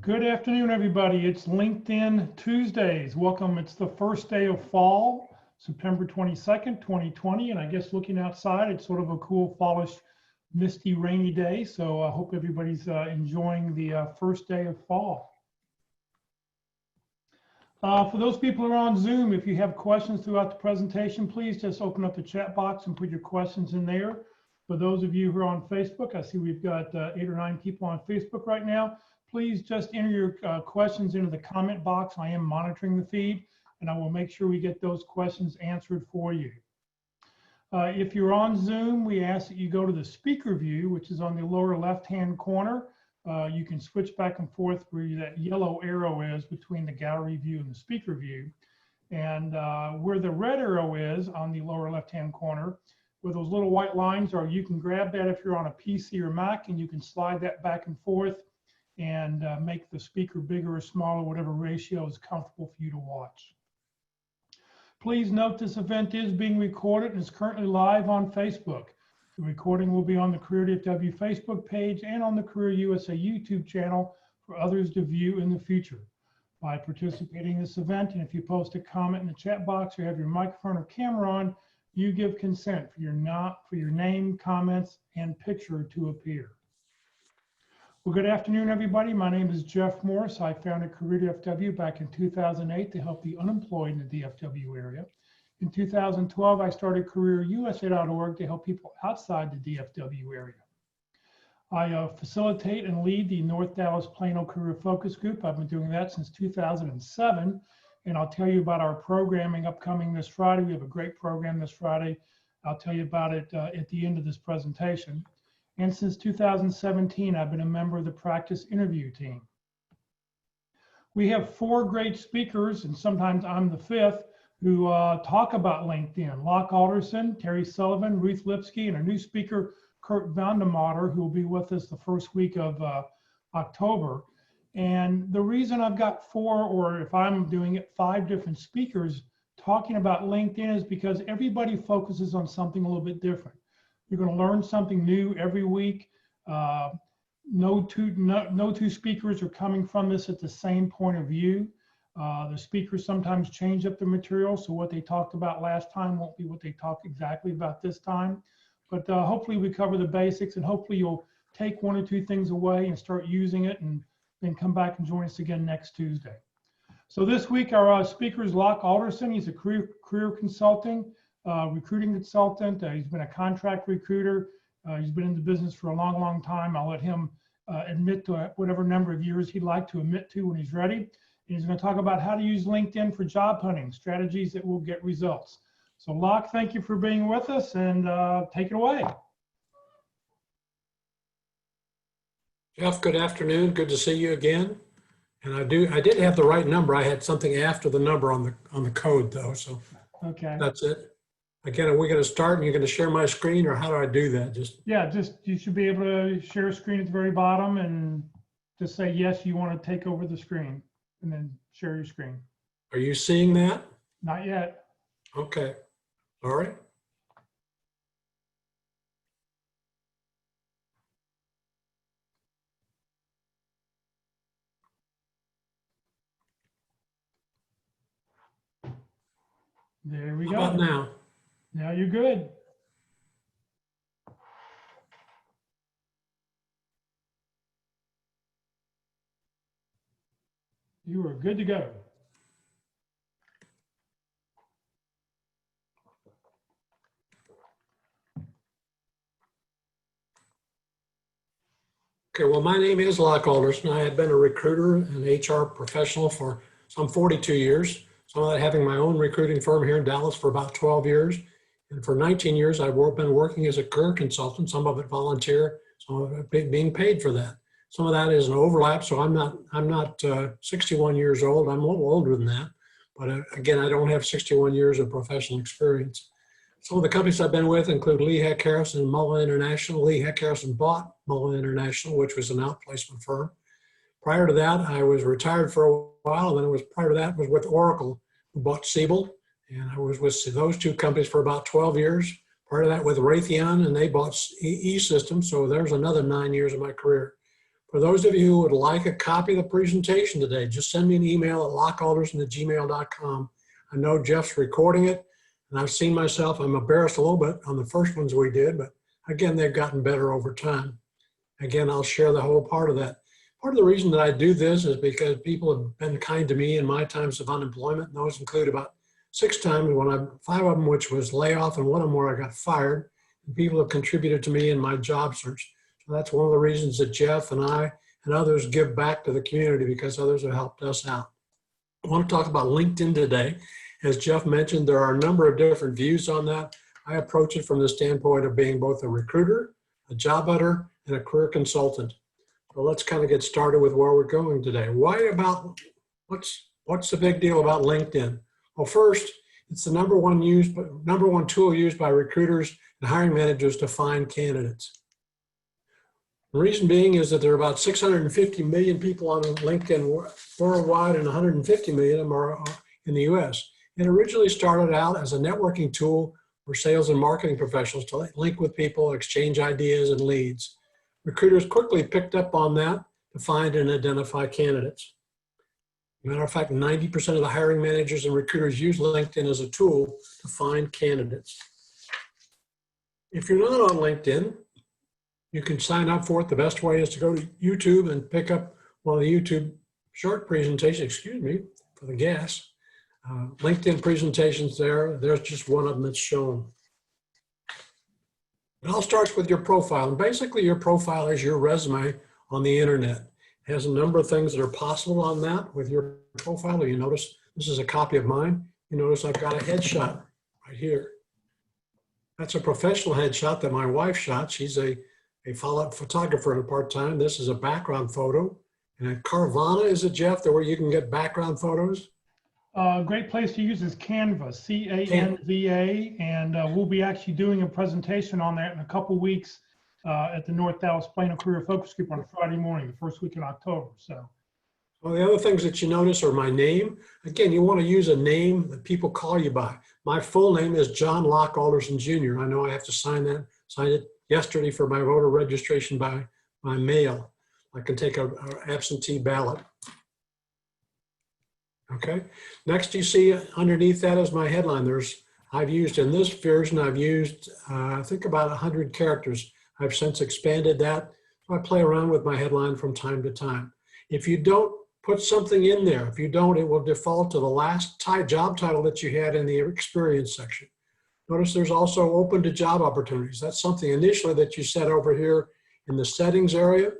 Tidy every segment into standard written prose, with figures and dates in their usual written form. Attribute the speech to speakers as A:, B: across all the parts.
A: Good afternoon, everybody. It's LinkedIn Tuesdays. Welcome. It's the first day of fall, September 22nd, 2020. And I guess looking outside, it's sort of a cool fallish, misty, rainy day. So I hope everybody's enjoying the first day of fall. For those people who are on Zoom, if you have questions throughout the presentation, please just open up the chat box and put your questions in there. For those of you who are on Facebook, I see we've got 8 or 9 people on Facebook right now. Please just enter your questions into the comment box. I am monitoring the feed, and I will make sure we get those questions answered for you. If you're on Zoom, we ask that you go to the speaker view, which is on the lower left-hand corner. You can switch back and forth where that yellow arrow is between the gallery view and the speaker view. And where the red arrow is on the lower left-hand corner, where those little white lines are, you can grab that if you're on a PC or Mac, and you can slide that back and forth and make the speaker bigger or smaller, whatever ratio is comfortable for you to watch. Please note this event is being recorded and is currently live on Facebook. The recording will be on the Career DFW Facebook page and on the Career USA YouTube channel for others to view in the future. By participating in this event, and if you post a comment in the chat box or have your microphone or camera on, you give consent for your name, comments, and picture to appear. Well, good afternoon, everybody. My name is Jeff Morris. I founded Career DFW back in 2008 to help the unemployed in the DFW area. In 2012, I started CareerUSA.org to help people outside the DFW area. I facilitate and lead the North Dallas Plano Career Focus Group. I've been doing that since 2007, and I'll tell you about our programming upcoming this Friday. We have a great program this Friday. I'll tell you about it at the end of this presentation. And since 2017, I've been a member of the practice interview team. We have 4 great speakers, and sometimes I'm the 5th, who talk about LinkedIn. Locke Alderson, Terry Sullivan, Ruth Lipsky, and a new speaker, Kurt Vandemater, who will be with us the first week of October. And the reason I've got 4, or if I'm doing it, 5 different speakers talking about LinkedIn is because everybody focuses on something a little bit different. You're going to learn something new every week. No two speakers are coming from this at the same point of view. The speakers sometimes change up the material, so what they talked about last time won't be what they talk exactly about this time. But hopefully we cover the basics, and hopefully you'll take 1 or 2 things away and start using it, and then come back and join us again next Tuesday. So this week our speaker is Locke Alderson. He's a career consulting. Recruiting consultant. He's been a contract recruiter. He's been in the business for a long, long time. I'll let him admit to whatever number of years he'd like to admit to when he's ready. And he's going to talk about how to use LinkedIn for job hunting, strategies that will get results. So Locke, thank you for being with us, and take it away.
B: Jeff, good afternoon. Good to see you again. And I did have the right number. I had something after the number on the code though. So
A: okay,
B: that's it. Again, are we going to start and you're going to share my screen, or how do I do that?
A: You should be able to share a screen at the very bottom and just say, yes, you want to take over the screen, and then share your screen.
B: Are you seeing that?
A: Not yet.
B: Okay. All right.
A: There we go.
B: How about now?
A: Now you're good. You are good to go.
B: Okay, well, my name is Locke Alderson. I have been a recruiter and HR professional for some 42 years. Some of that having my own recruiting firm here in Dallas for about 12 years. And for 19 years, I've been working as a career consultant, some of it volunteer, some of it being paid for that. Some of that is an overlap, so I'm not 61 years old. I'm a little older than that. But again, I don't have 61 years of professional experience. Some of the companies I've been with include Lee Heck Harrison and Mullen International. Lee Heck Harrison bought Mullen International, which was an outplacement firm. Prior to that, I was retired for a while, and then prior to that was with Oracle, who bought Siebel, and I was with those 2 companies for about 12 years. Prior to that with Raytheon, and they bought E-Systems, so there's another 9 years of my career. For those of you who would like a copy of the presentation today, just send me an email at lockalderson@gmail.com. I know Jeff's recording it, and I've seen myself, I'm embarrassed a little bit on the first ones we did, but again, they've gotten better over time. Again, I'll share the whole part of that. Part of the reason that I do this is because people have been kind to me in my times of unemployment, and those include about 6 times when 5 of them which was layoff and 1 of them where I got fired. And people have contributed to me in my job search. So that's one of the reasons that Jeff and I and others give back to the community, because others have helped us out. I want to talk about LinkedIn today. As Jeff mentioned, there are a number of different views on that. I approach it from the standpoint of being both a recruiter, a job hunter, and a career consultant. So let's kind of get started with where we're going today. What's the big deal about LinkedIn? Well, first, it's the number one tool used by recruiters and hiring managers to find candidates. The reason being is that there are about 650 million people on LinkedIn worldwide, and 150 million of them are in the US. It originally started out as a networking tool for sales and marketing professionals to link with people, exchange ideas and leads. Recruiters quickly picked up on that to find and identify candidates. Matter of fact, 90% of the hiring managers and recruiters use LinkedIn as a tool to find candidates. If you're not on LinkedIn, you can sign up for it. The best way is to go to YouTube and pick up one of the YouTube short presentations, for the gas. LinkedIn presentations there's just one of them that's shown. It all starts with your profile, and basically your profile is your resume on the internet. It has a number of things that are possible on that with your profile. You notice this is a copy of mine. You notice I've got a headshot right here. That's a professional headshot that my wife shot. She's a photographer and part-time. This is a background photo. And Carvana, is it, Jeff, where you can get background photos?
A: Great place to use is Canva, C-A-N-V-A, and we'll be actually doing a presentation on that in a couple weeks at the North Dallas Plano Career Focus Group on Friday morning, the first week in October. So,
B: well, the other things that you notice are my name. Again, you want to use a name that people call you by. My full name is John Locke Alderson Jr. I know I have to sign it yesterday for my voter registration by mail. I can take an absentee ballot. Okay. Next, you see underneath that is my headline. I've used in this version, I think about 100 characters. I've since expanded that. So I play around with my headline from time to time. If you don't put something in there, it will default to the last job title that you had in the experience section. Notice there's also open to job opportunities. That's something initially that you set over here in the settings area.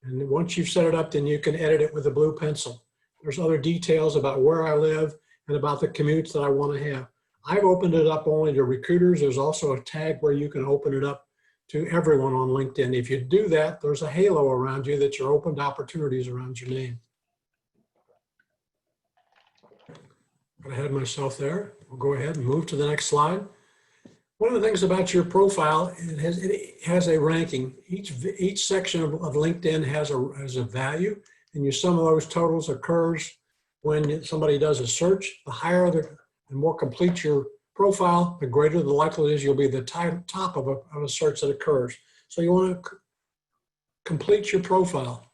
B: And once you've set it up, then you can edit it with a blue pencil. There's other details about where I live and about the commutes that I want to have. I've opened it up only to recruiters. There's also a tag where you can open it up to everyone on LinkedIn. If you do that, there's a halo around you that you're open to opportunities around your name. Got ahead of myself there. We'll go ahead and move to the next slide. One of the things about your profile, it has a ranking. Each section of LinkedIn has a value, and your sum of those totals occurs when somebody does a search. The higher and more complete your profile, the greater the likelihood is you'll be the top of a search that occurs. So you want to complete your profile.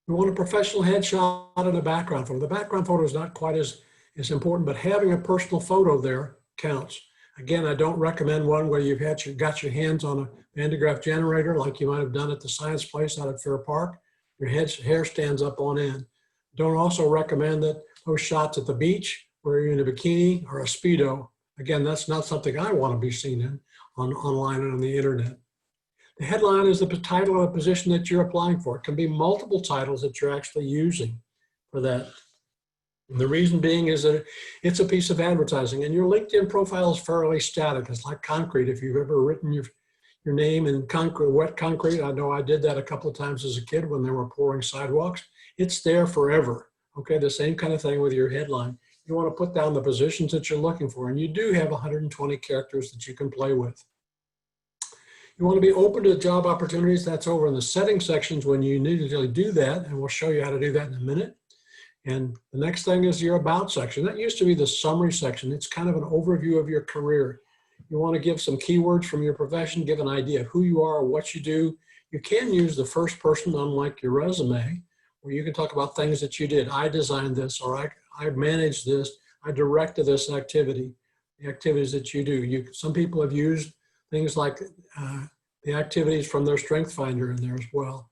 B: You want a professional headshot and a background photo. The background photo is not quite as important, but having a personal photo there counts. Again, I don't recommend one where you've got your hands on a Van de Graaff generator like you might have done at the Science Place out at Fair Park. Your hair stands up on end. Don't also recommend that those shots at the beach where you're in a bikini or a Speedo. Again, that's not something I want to be seen in online and on the internet. The headline is the title of the position that you're applying for. It can be multiple titles that you're actually using for that. And the reason being is that it's a piece of advertising, and your LinkedIn profile is fairly static. It's like concrete. If you've ever written your name in concrete, wet concrete, I know I did that a couple of times as a kid when they were pouring sidewalks. It's there forever. Okay, the same kind of thing with your headline. You want to put down the positions that you're looking for, and you do have 120 characters that you can play with. You want to be open to job opportunities. That's over in the settings sections when you need to do that, and we'll show you how to do that in a minute. And the next thing is your about section. That used to be the summary section. It's kind of an overview of your career. You want to give some keywords from your profession, give an idea of who you are, what you do. You can use the first person, unlike your resume, where you can talk about things that you did. I designed this, or I managed this, I directed this activity, the activities that you do. Some people have used things like the activities from their Strength Finder in there as well.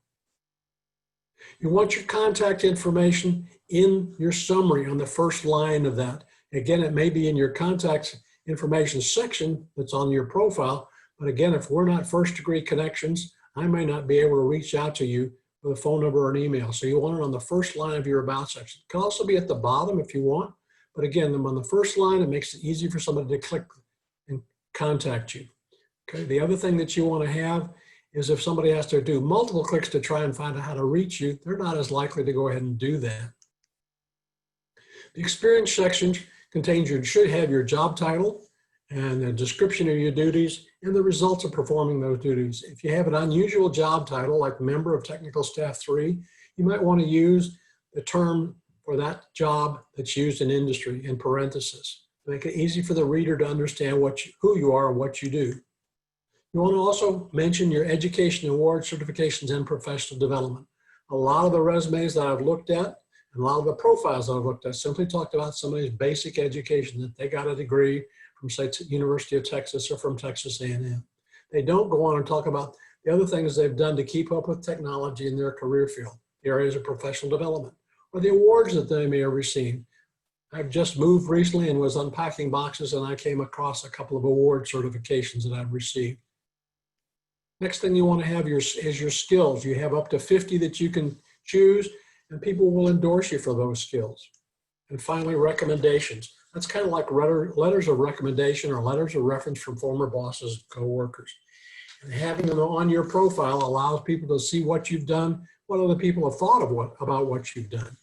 B: You want your contact information in your summary on the first line of that. Again, it may be in your contact information section that's on your profile, but again, if we're not first degree connections, I may not be able to reach out to you with a phone number or an email. So you want it on the first line of your about section. It can also be at the bottom if you want, but again, on the first line, it makes it easy for somebody to click and contact you. Okay, the other thing that you want to have is if somebody has to do multiple clicks to try and find out how to reach you, they're not as likely to go ahead and do that. The experience section should have your job title and a description of your duties and the results of performing those duties. If you have an unusual job title, like Member of Technical Staff 3, you might want to use the term for that job that's used in industry in parentheses. Make it easy for the reader to understand who you are and what you do. You want to also mention your education, awards, certifications, and professional development. A lot of the resumes that I've looked at and a lot of the profiles that I've looked at simply talked about somebody's basic education, that they got a degree from, say, University of Texas or from Texas A&M. They don't go on and talk about the other things they've done to keep up with technology in their career field, the areas of professional development, or the awards that they may have received. I've just moved recently and was unpacking boxes, and I came across a couple of award certifications that I've received. Next thing you want to have is your skills. You have up to 50 that you can choose, and people will endorse you for those skills. And finally, recommendations. That's kind of like letters of recommendation or letters of reference from former bosses, co-workers. And having them on your profile allows people to see what you've done, what other people have thought of about what you've done.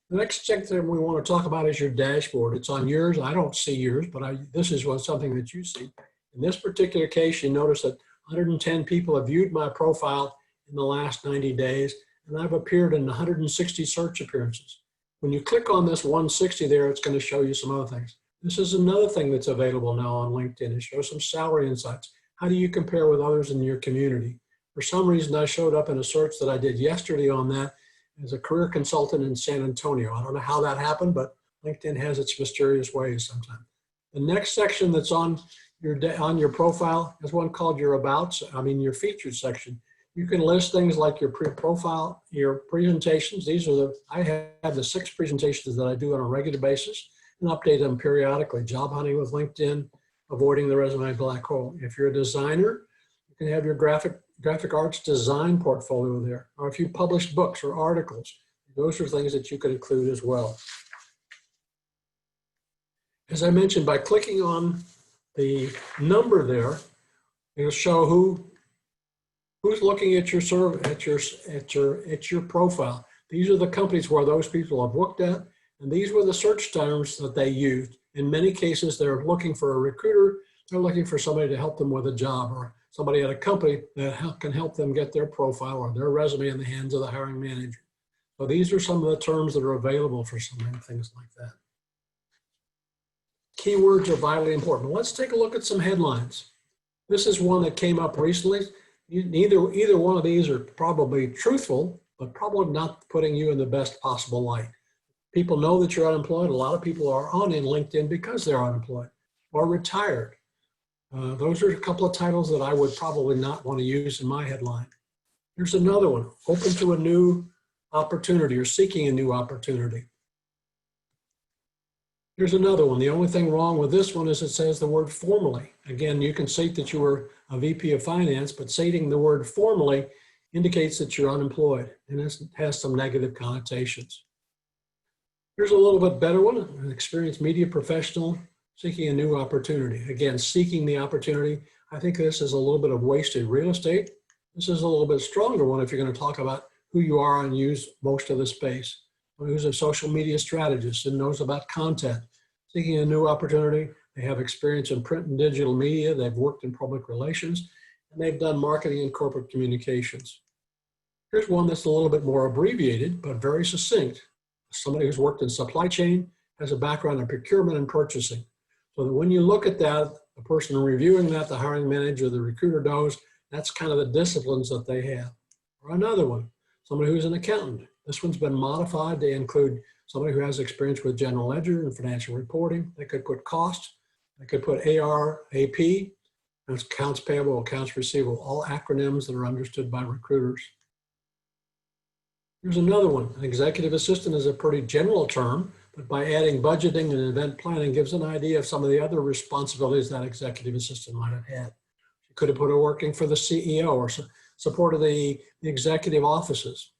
B: The next section we want to talk about is your dashboard. It's on yours. I don't see yours, but this is something that you see. In this particular case, you notice that 110 people have viewed my profile in the last 90 days, and I've appeared in 160 search appearances. When you click on this 160 there, it's going to show you some other things. This is another thing that's available now on LinkedIn. It shows some salary insights. How do you compare with others in your community? For some reason, I showed up in a search that I did yesterday on that as a career consultant in San Antonio. I don't know how that happened, but LinkedIn has its mysterious ways sometimes. The next section that's on your profile is one called your your featured section. You can list things like your profile, your presentations. I have the 6 presentations that I do on a regular basis and update them periodically. Job hunting with LinkedIn, avoiding the resume black hole. If you're a designer, you can have your graphic arts design portfolio there. Or if you publish books or articles, those are things that you could include as well. As I mentioned, by clicking on the number there, it'll show who's looking at your profile. These are the companies where those people have looked at, and these were the search terms that they used. In many cases, they're looking for a recruiter. They're looking for somebody to help them with a job, or somebody at a company that can help them get their profile or their resume in the hands of the hiring manager. So these are some of the terms that are available for some things like that. Keywords are vitally important. Let's take a look at some headlines. This is one that came up recently. Either one of these are probably truthful, but probably not putting you in the best possible light. People know that you're unemployed. A lot of people are on in LinkedIn because they're unemployed or retired. Those are a couple of titles that I would probably not want to use in my headline. Here's another one, open to a new opportunity or seeking a new opportunity. Here's another one. The only thing wrong with this one is it says the word formally. Again, you can state that you were a VP of finance, but stating the word formally indicates that you're unemployed, and it has some negative connotations. Here's a little bit better one, an experienced media professional seeking a new opportunity. Again, seeking the opportunity. I think this is a little bit of wasted real estate. This is a little bit stronger one if you're going to talk about who you are and use most of the space. Who's a social media strategist and knows about content, seeking a new opportunity. They have experience in print and digital media. They've worked in public relations, and they've done marketing and corporate communications. Here's one that's a little bit more abbreviated, but very succinct. Somebody who's worked in supply chain, has a background in procurement and purchasing. So that when you look at that, the person reviewing that, the hiring manager, the recruiter knows That's kind of the disciplines that they have. Or another one, somebody who's an accountant. This one's been modified to include somebody who has experience with general ledger and financial reporting. They could put cost, they could put AR, AP, accounts payable, accounts receivable, all acronyms that are understood by recruiters. Here's another one. An executive assistant is a pretty general term, but by adding budgeting and event planning gives an idea of some of the other responsibilities that executive assistant might have had. You could have put her working for the CEO or support of the executive offices.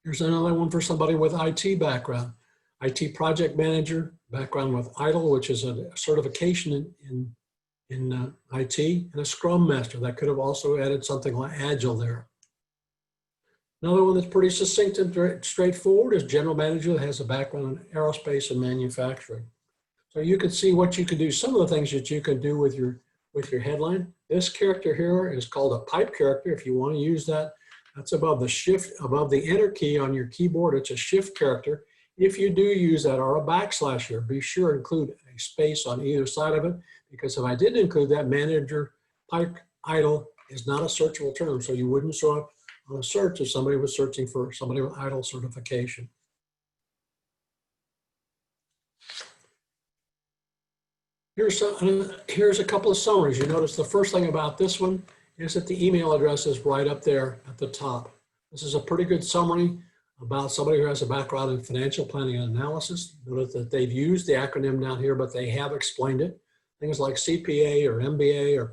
B: Here's another one for somebody with IT background. IT project manager, background with ITIL, which is a certification in IT, and a Scrum Master. That could have also added something like Agile there. Another one that's pretty succinct and straightforward is general manager that has a background in aerospace and manufacturing. So you can see what you can do, some of the things that you can do with your headline. This character here is called a pipe character. If you want to use that, that's above the enter key on your keyboard. It's a shift character. If you do use that or a backslash here, be sure to include a space on either side of it, because if I didn't include that, manager pipe idle is not a searchable term, so you wouldn't show up on a search if somebody was searching for somebody with ITIL certification. Here's a couple of summaries. You notice the first thing about this one is that the email address is right up there at the top. This is a pretty good summary about somebody who has a background in financial planning and analysis. Notice that they've used the acronym down here, but they have explained it. Things like CPA or MBA or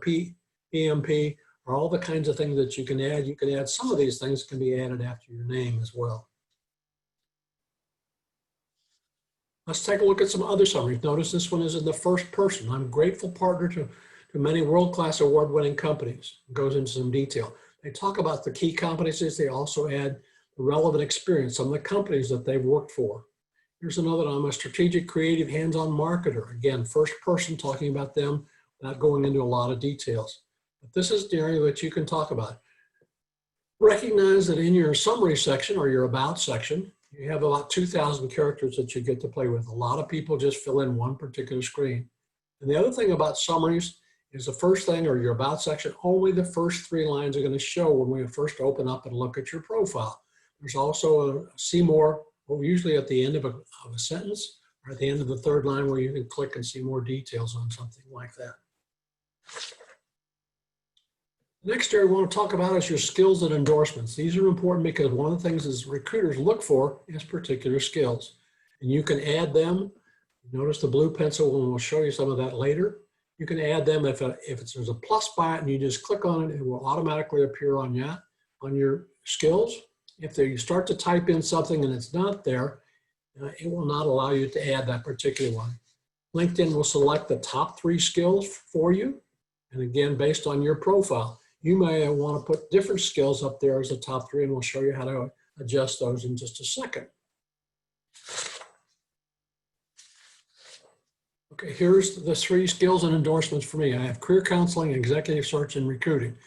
B: PMP are all the kinds of things that you can add. You can add some of these things can be added after your name as well. Let's take a look at some other summaries. Notice this one is in the first person. I'm a grateful partner to many world-class award-winning companies. It goes into some detail. They talk about the key competencies. They also add the relevant experience, some of the companies that they've worked for. Here's another. I'm a strategic, creative, hands-on marketer. Again, first person, talking about them, not going into a lot of details. But this is the area that you can talk about. Recognize that in your summary section or your about section, you have about 2,000 characters that you get to play with. A lot of people just fill in one particular screen. And the other thing about summaries is the first thing, or your about section, only the first 3 lines are going to show when we first open up and look at your profile. There's also a see more, usually at the end of a sentence or at the end of the 3rd line, where you can click and see more details on something like that. The next area we want to talk about is your skills and endorsements. These are important because one of the things is recruiters look for is particular skills. And you can add them. Notice the blue pencil, and we'll show you some of that later. You can add them if there's a plus by it and you just click on it, it will automatically appear on your skills. If you start to type in something and it's not there, it will not allow you to add that particular one. LinkedIn will select the top 3 skills for you. And again, based on your profile, you may want to put different skills up there as the top 3, and we'll show you how to adjust those in just a second. Okay, here's the 3 skills and endorsements for me. I have career counseling, executive search, and recruiting.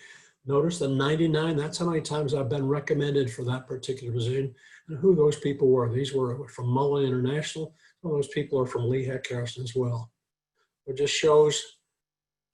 B: Notice the 99, that's how many times I've been recommended for that particular position and who those people were. These were from Mullen International. Some of those people are from Lee Heck Harrison as well. It just shows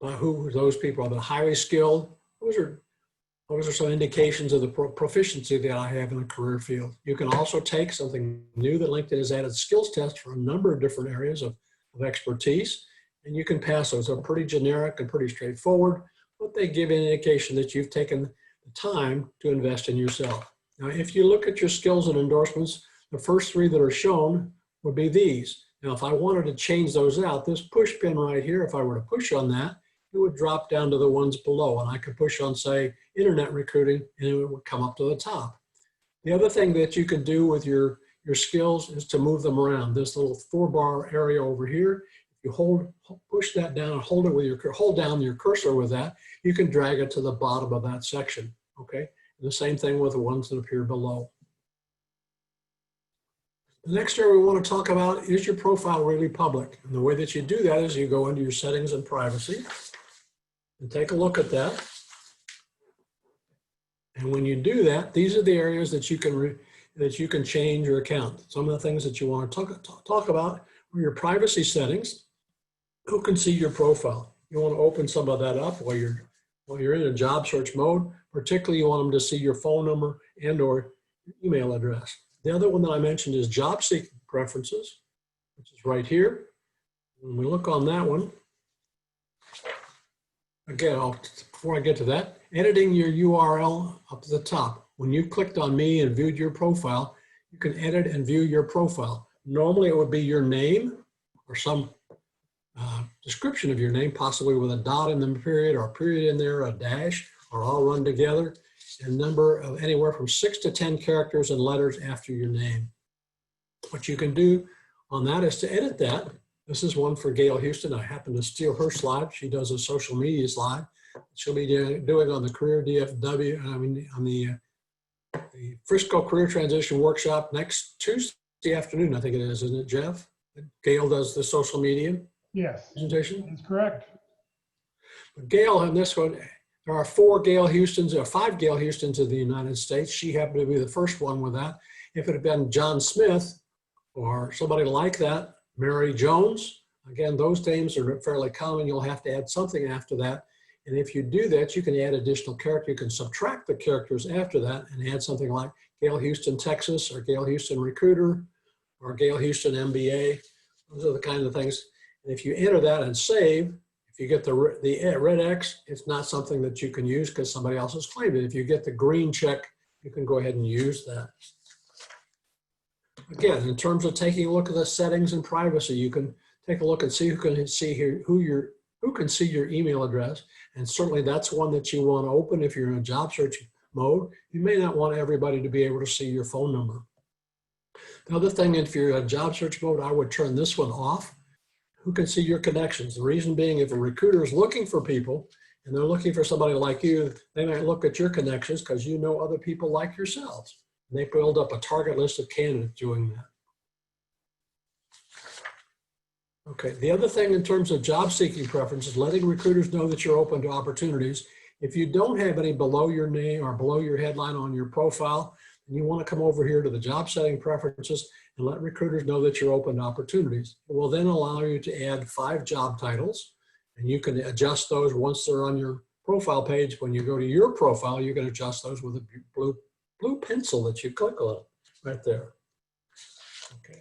B: who those people are. The highly skilled, those are some indications of the proficiency that I have in the career field. You can also take something new that LinkedIn has added, skills tests for a number of different areas of expertise, and you can pass those. They're pretty generic and pretty straightforward, but they give an indication that you've taken the time to invest in yourself. Now, if you look at your skills and endorsements, the first 3 that are shown would be these. Now, if I wanted to change those out, this push pin right here, if I were to push on that, it would drop down to the ones below, and I could push on, say, internet recruiting, and it would come up to the top. The other thing that you can do with your skills is to move them around. This little 4-bar area over here, if you push that down and hold down your cursor with that, you can drag it to the bottom of that section, okay? And the same thing with the ones that appear below. The next area we want to talk about is your profile really public. And the way that you do that is you go into your settings and privacy and take a look at that. And when you do that, these are the areas that you can change your account. Some of the things that you want to talk about are your privacy settings. Who can see your profile? You want to open some of that up while you're while you're in a job search mode. Particularly, you want them to see your phone number and or email address. The other one that I mentioned is job seeking preferences, which is right here. When we look on that one, again, before I get to that, editing your URL up to the top. When you clicked on me and viewed your profile, you can edit and view your profile. Normally it would be your name or some description of your name, possibly with a dot in the period or a period in there, a dash, or all run together, and number of anywhere from 6 to 10 characters and letters after your name. What you can do on that is to edit that. This is one for Gail Houston. I happened to steal her slide. She does a social media slide. She'll be doing on the Career DFW, on the Frisco Career Transition Workshop next Tuesday afternoon, I think it is, isn't it, Jeff? Gail does the social media presentation.
A: That's correct.
B: But Gail, on this one, there are 5 Gail Houstons in the United States. She happened to be the first one with that. If it had been John Smith or somebody like that, Mary Jones, again, those names are fairly common. You'll have to add something after that. And if you do that, you can add additional character. You can subtract the characters after that and add something like Gail Houston, Texas, or Gail Houston Recruiter, or Gail Houston MBA. Those are the kind of things. And if you enter that and save, if you get the red X, it's not something that you can use because somebody else has claimed it. If you get the green check, you can go ahead and use that. Again, in terms of taking a look at the settings and privacy, you can take a look and see who can see here, who can see your email address. And certainly that's one that you want to open if you're in a job search mode. You may not want everybody to be able to see your phone number. The other thing, if you're in a job search mode, I would turn this one off. Who can see your connections? The reason being, if a recruiter is looking for people and they're looking for somebody like you, they might look at your connections because you know other people like yourselves. And they build up a target list of candidates doing that. Okay, the other thing in terms of job seeking preferences, letting recruiters know that you're open to opportunities. If you don't have any below your name or below your headline on your profile, and you want to come over here to the job setting preferences and let recruiters know that you're open to opportunities. It will then allow you to add 5 job titles, and you can adjust those once they're on your profile page. When you go to your profile, you can adjust those with a blue pencil that you click on right there. Okay.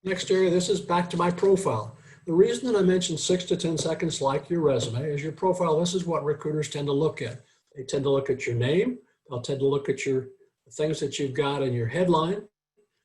B: Next area, this is back to my profile. The reason that I mentioned 6 to 10 seconds like your resume is your profile. This is what recruiters tend to look at. They tend to look at your name. They'll tend to look at your things that you've got in your headline.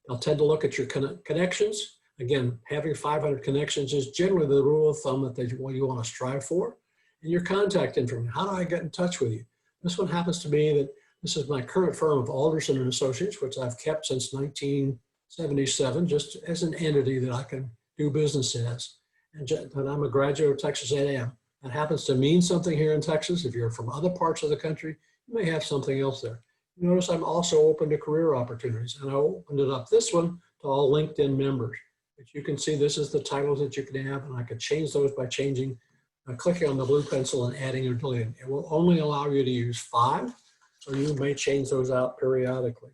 B: They'll tend to look at your connections. Again, having 500 connections is generally the rule of thumb that you want to strive for. And your contact information. How do I get in touch with you? This one happens to be that this is my current firm of Alderson and Associates, which I've kept since 1977, just as an entity that I can do business as. And I'm a graduate of Texas A&M. That happens to mean something here in Texas. If you're from other parts of the country, you may have something else there. Notice I'm also open to career opportunities, and I opened it up this one to all LinkedIn members. But you can see this is the titles that you can have, and I could change those by clicking on the blue pencil and adding or deleting. It will only allow you to use 5, so you may change those out periodically.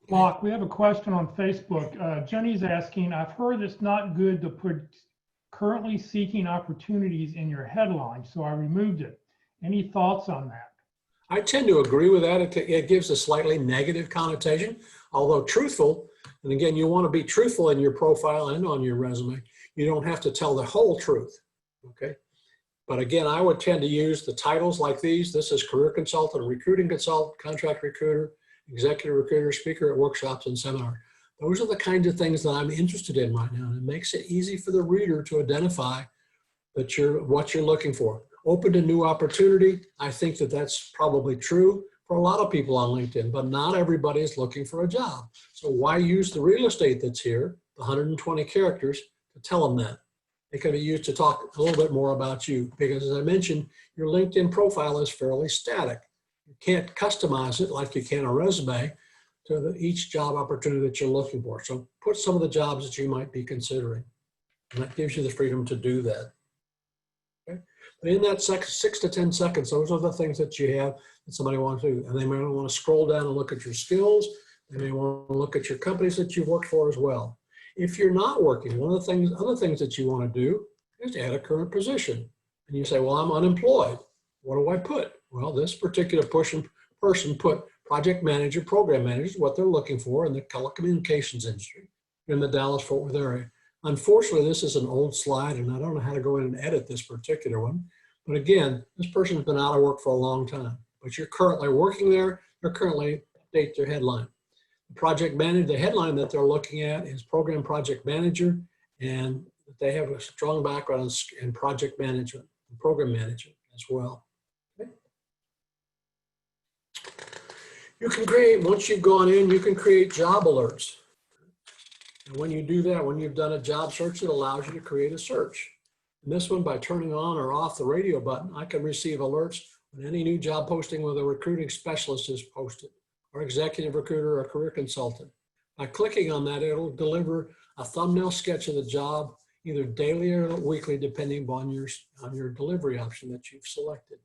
A: Mark, we have a question on Facebook. Jenny's asking, I've heard it's not good to put currently seeking opportunities in your headline, so I removed it. Any thoughts on that? I
B: tend to agree with that. It gives a slightly negative connotation, although truthful. And again, you want to be truthful in your profile and on your resume. You don't have to tell the whole truth, okay? But again, I would tend to use the titles like these. This is career consultant, recruiting consultant, contract recruiter, executive recruiter, speaker at workshops and seminars. Those are the kinds of things that I'm interested in right now. And it makes it easy for the reader to identify that what you're looking for. Open to new opportunity. I think that that's probably true for a lot of people on LinkedIn, but not everybody is looking for a job. So why use the real estate that's here, the 120 characters, to tell them that? It can be used to talk a little bit more about you, because as I mentioned, your LinkedIn profile is fairly static. You can't customize it like you can a resume to each job opportunity that you're looking for. So put some of the jobs that you might be considering, and that gives you the freedom to do that. Okay? But in that 6 to 10 seconds, those are the things that you have that somebody wants to do. And they may want to scroll down and look at your skills. They may want to look at your companies that you've worked for as well. If you're not working, one of the other things that you want to do is add a current position. And you say, well, I'm unemployed. What do I put? Well, this particular person put project manager, program manager, what they're looking for in the telecommunications industry in the Dallas-Fort Worth area. Unfortunately, this is an old slide, and I don't know how to go in and edit this particular one. But again, this person's been out of work for a long time, but you're currently working there. They're currently update their headline. The project manager, the headline that they're looking at is program project manager, and they have a strong background in project management, and program management as well. Okay. You can create, once you've gone in, you can create job alerts. And when you do that, when you've done a job search, it allows you to create a search. And this one, by turning on or off the radio button, I can receive alerts when any new job posting with a recruiting specialist is posted, or executive recruiter or career consultant. By clicking on that, it'll deliver a thumbnail sketch of the job, either daily or weekly, depending on your delivery option that you've selected.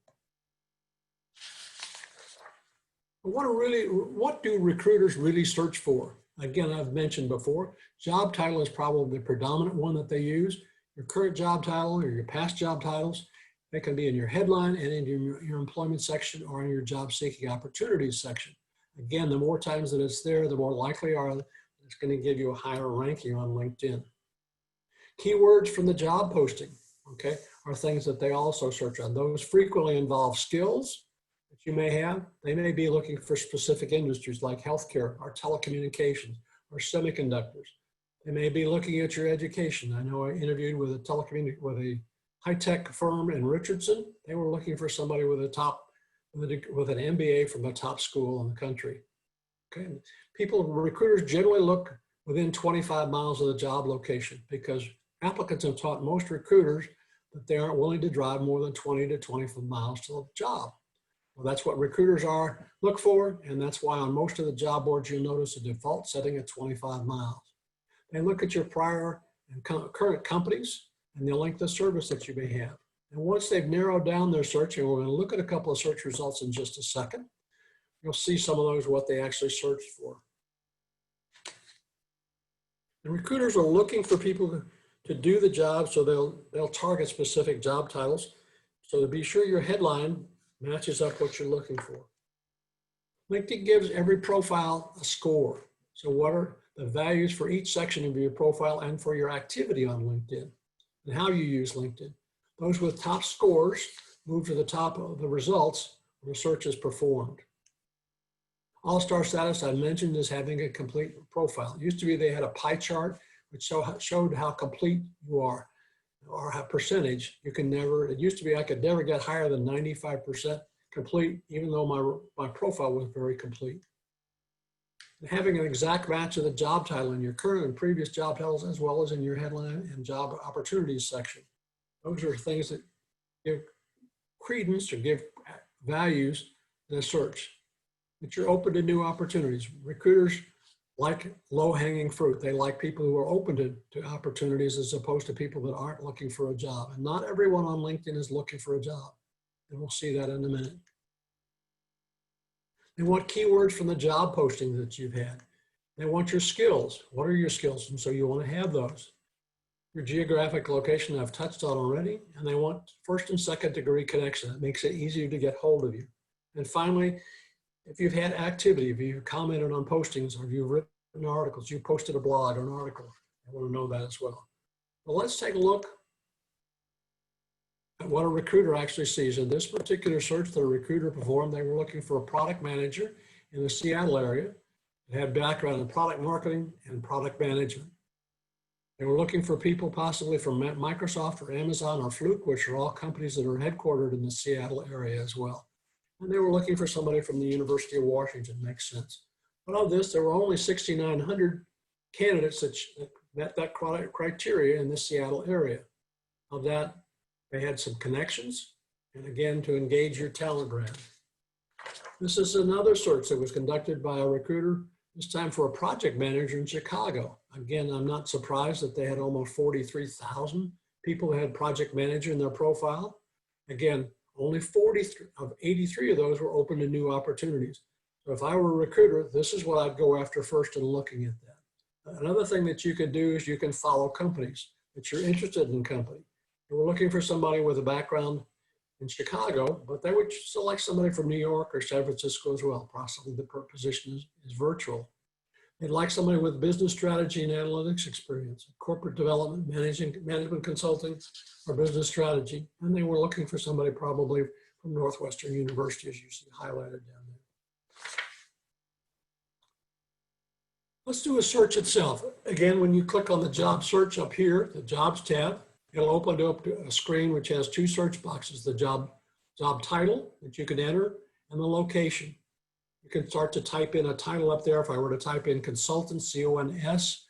B: But what do recruiters really search for? Again, I've mentioned before, job title is probably the predominant one that they use. Your current job title or your past job titles, they can be in your headline and in your employment section or in your job seeking opportunities section. Again, the more times that it's there, the more likely it's going to give you a higher ranking on LinkedIn. Keywords from the job posting, okay, are things that they also search on. Those frequently involve skills that you may have. They may be looking for specific industries like healthcare or telecommunications or semiconductors. They may be looking at your education. I know I interviewed with a high-tech firm in Richardson. They were looking for somebody with an MBA from a top school in the country. Okay, recruiters generally look within 25 miles of the job location because applicants have taught most recruiters that they aren't willing to drive more than 20 to 25 miles to the job. Well, that's what recruiters look for, and that's why on most of the job boards you'll notice a default setting at 25 miles. They look at your prior and current companies and the length of service that you may have. And once they've narrowed down their search, and we're going to look at a couple of search results in just a second, you'll see some of those, what they actually searched for. And recruiters are looking for people to do the job, so they'll target specific job titles. So to be sure your headline matches up what you're looking for. LinkedIn gives every profile a score. So what are the values for each section of your profile and for your activity on LinkedIn and how you use LinkedIn? Those with top scores move to the top of the results when a search is performed. All-star status, I mentioned, is having a complete profile. It used to be they had a pie chart which showed how complete you are, or how percentage. It used to be I could never get higher than 95% complete, even though my profile was very complete. And having an exact match of the job title in your current and previous job titles, as well as in your headline and job opportunities section. Those are things that give credence or give values to the search. That you're open to new opportunities. Recruiters like low-hanging fruit. They like people who are open to opportunities as opposed to people that aren't looking for a job. And not everyone on LinkedIn is looking for a job. And we'll see that in a minute. They want keywords from the job posting that you've had. They want your skills. What are your skills? And so you want to have those. Your geographic location I've touched on already. And they want first and second degree connection. That makes it easier to get hold of you. And finally, if you've had activity, if you've commented on postings, or if you've written articles, you posted a blog or an article, I want to know that as well. Well, let's take a look at what a recruiter actually sees. In this particular search that a recruiter performed, they were looking for a product manager in the Seattle area that had background in product marketing and product management. They were looking for people possibly from Microsoft or Amazon or Fluke, which are all companies that are headquartered in the Seattle area as well. And they were looking for somebody from the University of Washington. Makes sense. But of this, there were only 6,900 candidates that met that criteria in the Seattle area. Of that, they had some connections, and again, to engage your talent brand. This is another search that was conducted by a recruiter, this time for a project manager in Chicago. Again, I'm not surprised that they had almost 43,000 people who had project manager in their profile. Again, only 43 of 83 of those were open to new opportunities. So if I were a recruiter, this is what I'd go after first in looking at that. Another thing that you can do is you can follow companies that you're interested in company. They were looking for somebody with a background in Chicago, but they would select somebody from New York or San Francisco as well. Possibly the position is virtual. They'd like somebody with business strategy and analytics experience, corporate development, management consulting, or business strategy. And they were looking for somebody probably from Northwestern University, as you see highlighted down there. Let's do a search itself. Again, when you click on the job search up here, the jobs tab, it'll open up a screen which has two search boxes, the job title that you can enter and the location. You can start to type in a title up there. If I were to type in consultant, C-O-N-S,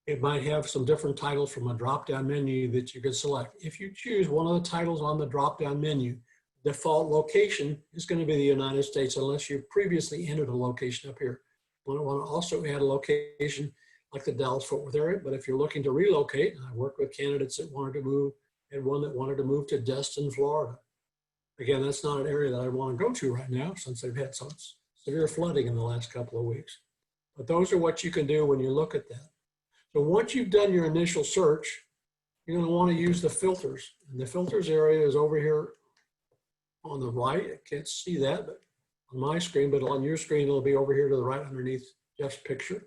B: it might have some different titles from a drop-down menu that you can select. If you choose one of the titles on the drop-down menu, default location is going to be the United States unless you previously entered a location up here. You want to also add a location like the Dallas-Fort Worth area, but if you're looking to relocate, and I work with candidates that wanted to move, and one that wanted to move to Destin, Florida. Again, that's not an area that I want to go to right now since they've had some severe flooding in the last couple of weeks. But those are what you can do when you look at that. So once you've done your initial search, you're going to want to use the filters. And the filters area is over here on the right. I can't see that but on my screen, but on your screen, it'll be over here to the right underneath Jeff's picture.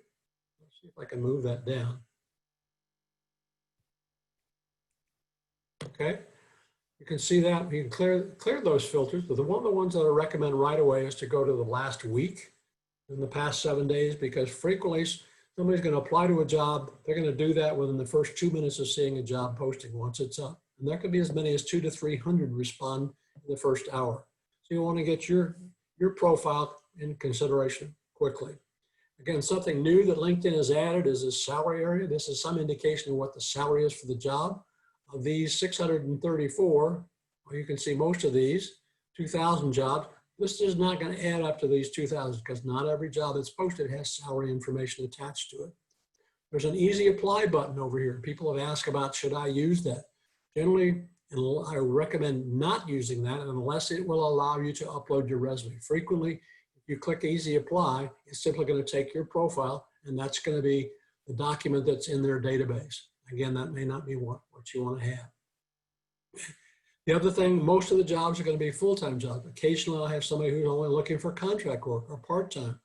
B: Let's see if I can move that down. Okay. You can see that. You can clear those filters, but one of the ones that I recommend right away is to go to the last week in the past 7 days, because frequently somebody's going to apply to a job. They're going to do that within the first 2 minutes of seeing a job posting once it's up. And there could be as many as 200 to 300 respond in the first hour. So you want to get your profile in consideration quickly. Again, something new that LinkedIn has added is this salary area. This is some indication of what the salary is for the job. Of these 634, well, you can see most of these, 2,000 jobs. This is not going to add up to these 2,000 because not every job that's posted has salary information attached to it. There's an easy apply button over here. People have asked about, should I use that? Generally, I recommend not using that unless it will allow you to upload your resume. Frequently, if you click easy apply, it's simply going to take your profile, and that's going to be the document that's in their database. Again, that may not be what you want to have. The other thing, most of the jobs are going to be full-time jobs. Occasionally, I'll have somebody who's only looking for contract work or part-time.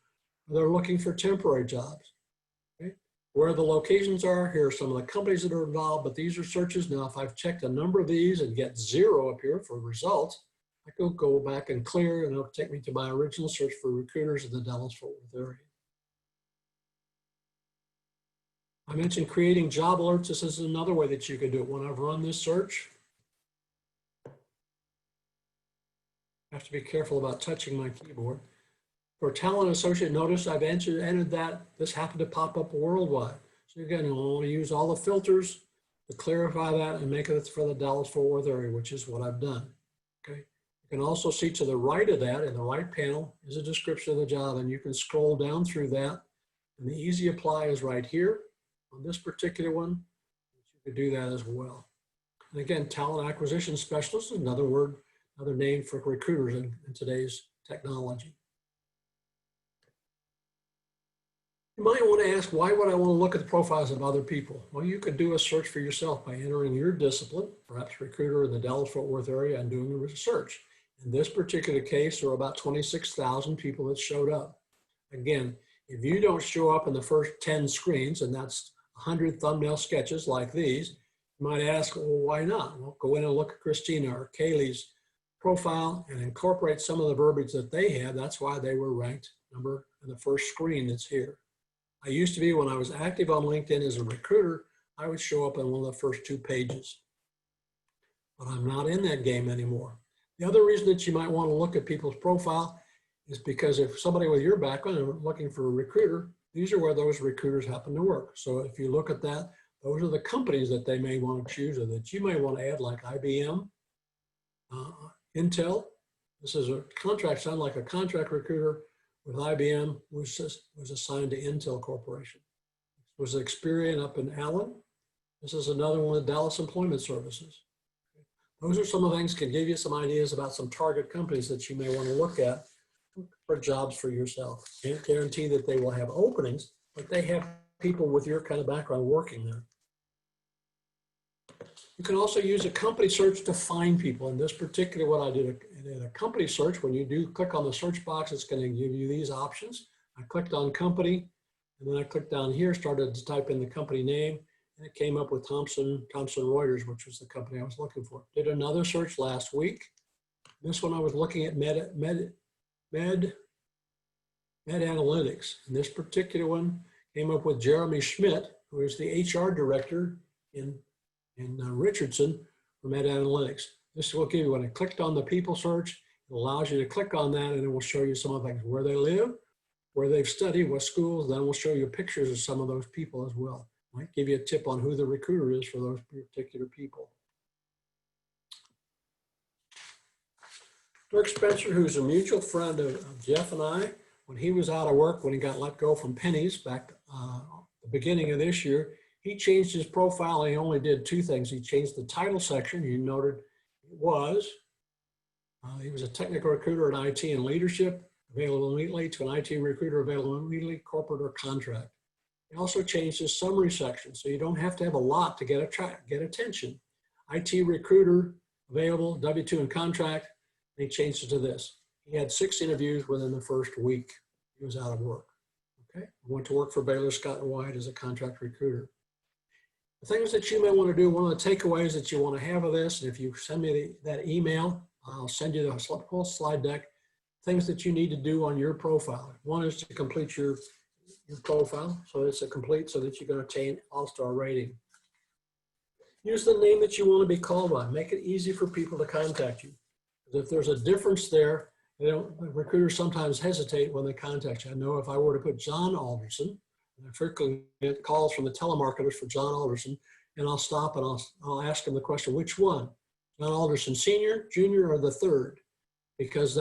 B: They're looking for temporary jobs. Okay? Where the locations are, here are some of the companies that are involved, but these are searches. Now, if I've checked a number of these and get 0 up here for results, I can go back and clear, and it'll take me to my original search for recruiters in the Dallas-Fort Worth area. I mentioned creating job alerts. This is another way that you can do it. When I've run this search, I have to be careful about touching my keyboard. For talent associate, notice I've entered that. This happened to pop up worldwide. So again, you'll want to use all the filters to clarify that and make it for the Dallas-Fort Worth area, which is what I've done. Okay. You can also see to the right of that, in the right panel, is a description of the job, and you can scroll down through that. And the easy apply is right here. On this particular one, you could do that as well. And again, talent acquisition specialist is another name for recruiters in today's technology. You might want to ask, why would I want to look at the profiles of other people? Well, you could do a search for yourself by entering your discipline, perhaps recruiter in the Dallas-Fort Worth area, and doing a research. In this particular case, there were about 26,000 people that showed up. Again, if you don't show up in the first 10 screens, and that's 100 thumbnail sketches like these, you might ask, well, why not? Well, go in and look at Christina or Kaylee's profile and incorporate some of the verbiage that they have. That's why they were ranked number in the first screen that's here. I used to be, when I was active on LinkedIn as a recruiter, I would show up on one of the first 2 pages. But I'm not in that game anymore. The other reason that you might want to look at people's profile is because if somebody with your background is looking for a recruiter, these are where those recruiters happen to work. So if you look at that, those are the companies that they may want to choose or that you may want to add, like IBM, Intel. This is a contract, sound like a contract recruiter with IBM was assigned to Intel Corporation. This was Experian up in Allen. This is another one with Dallas Employment Services. Those are some of the things that can give you some ideas about some target companies that you may want to look at for jobs for yourself. Can't guarantee that they will have openings, but they have people with your kind of background working there. You can also use a company search to find people. In this particular one, I did a company search. When you do click on the search box, it's going to give you these options. I clicked on company, and then I clicked down here, started to type in the company name, and it came up with Thomson Reuters, which was the company I was looking for. Did another search last week. This one I was looking at Med Analytics. And this particular one came up with Jeremy Schmidt, who is the HR director in Richardson for Med Analytics. This will give you, when I clicked on the people search, it allows you to click on that and it will show you some of the things, where they live, where they've studied, what schools, then we'll show you pictures of some of those people as well. Might give you a tip on who the recruiter is for those particular people. Dirk Spencer, who's a mutual friend of Jeff and I, when he was out of work, when he got let go from Penny's back the beginning of this year, he changed his profile and he only did two things. He changed the title section. He noted it was, he was a technical recruiter in IT and leadership, available immediately, to an IT recruiter available immediately, corporate or contract. He also changed his summary section, so you don't have to have a lot to get attention. IT recruiter, available, W-2 and contract, and he changed it to this. He had 6 interviews within the first week he was out of work. Okay, went to work for Baylor Scott & White as a contract recruiter. The things that you may want to do, one of the takeaways that you want to have of this, and if you send me that email, I'll send you the whole slide deck, things that you need to do on your profile. One is to complete your profile, so it's a complete, so that you can obtain all-star rating. Use the name that you want to be called by. Make it easy for people to contact you. Because if there's a difference there, recruiters sometimes hesitate when they contact you. I know if I were to put John Alderson, I frequently get calls from the telemarketers for John Alderson, and I'll stop and I'll ask them the question, which one? John Alderson Senior, Junior, or the third? Because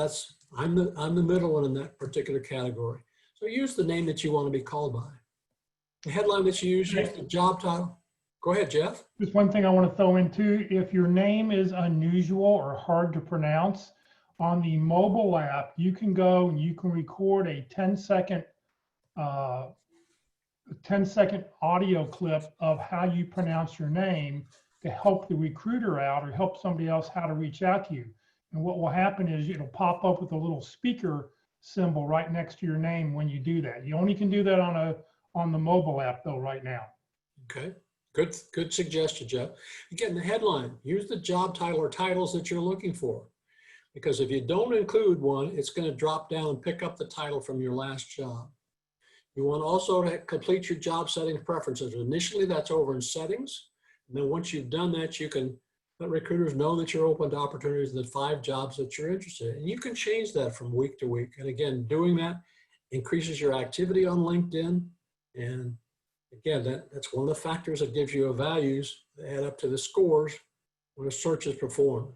B: I'm the middle one in that particular category. So use the name that you want to be called by. The headline that you use the job title. Go ahead, Jeff.
A: Just one thing I want to throw in too, if your name is unusual or hard to pronounce, on the mobile app, you can go and you can record a 10-second audio clip of how you pronounce your name to help the recruiter out or help somebody else how to reach out to you. And what will happen is it'll pop up with a little speaker symbol right next to your name when you do that. You only can do that on the mobile app though right now.
B: Okay, good suggestion, Jeff. Again, the headline, use the job title or titles that you're looking for. Because if you don't include one, it's going to drop down and pick up the title from your last job. You want also to complete your job settings preferences. Initially, that's over in settings. And then once you've done that, you can let recruiters know that you're open to opportunities, the 5 jobs that you're interested in. And you can change that from week to week. And again, doing that increases your activity on LinkedIn. And again, that's one of the factors that gives you a values that add up to the scores when a search is performed.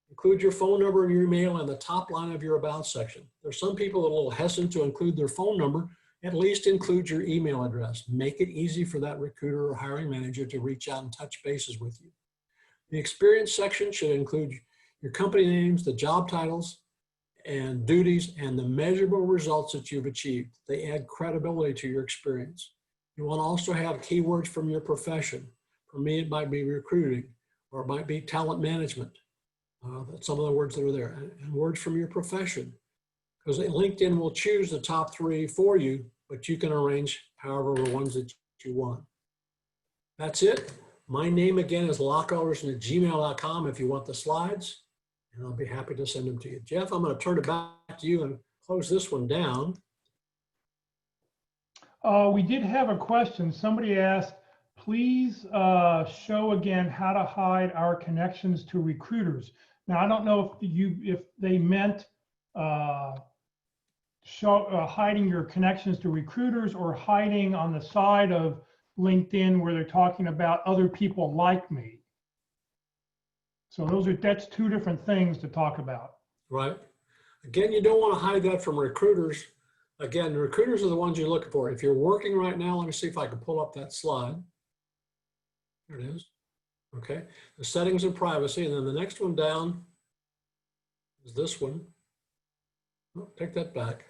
B: Include your phone number and your email in the top line of your about section. There's some people that are a little hesitant to include their phone number. At least include your email address. Make it easy for that recruiter or hiring manager to reach out and touch bases with you. The experience section should include your company names, the job titles and duties, and the measurable results that you've achieved. They add credibility to your experience. You want to also have keywords from your profession. For me, it might be recruiting, or it might be talent management. That's some of the words that are there, and words from your profession. Because LinkedIn will choose the top 3 for you, but you can arrange however the ones that you want. That's it. My name again is lockalderson@gmail.com if you want the slides, and I'll be happy to send them to you. Jeff, I'm going to turn it back to you and close this one down.
A: We did have a question. Somebody asked, please show again how to hide our connections to recruiters. Now, I don't know if they meant hiding your connections to recruiters or hiding on the side of LinkedIn where they're talking about other people like me. So that's 2 different things to talk about.
B: Right. Again, you don't want to hide that from recruiters. Again, the recruiters are the ones you're looking for. If you're working right now, let me see if I can pull up that slide. There it is. Okay. The settings and privacy. And then the next one down is this one. Oh, take that back.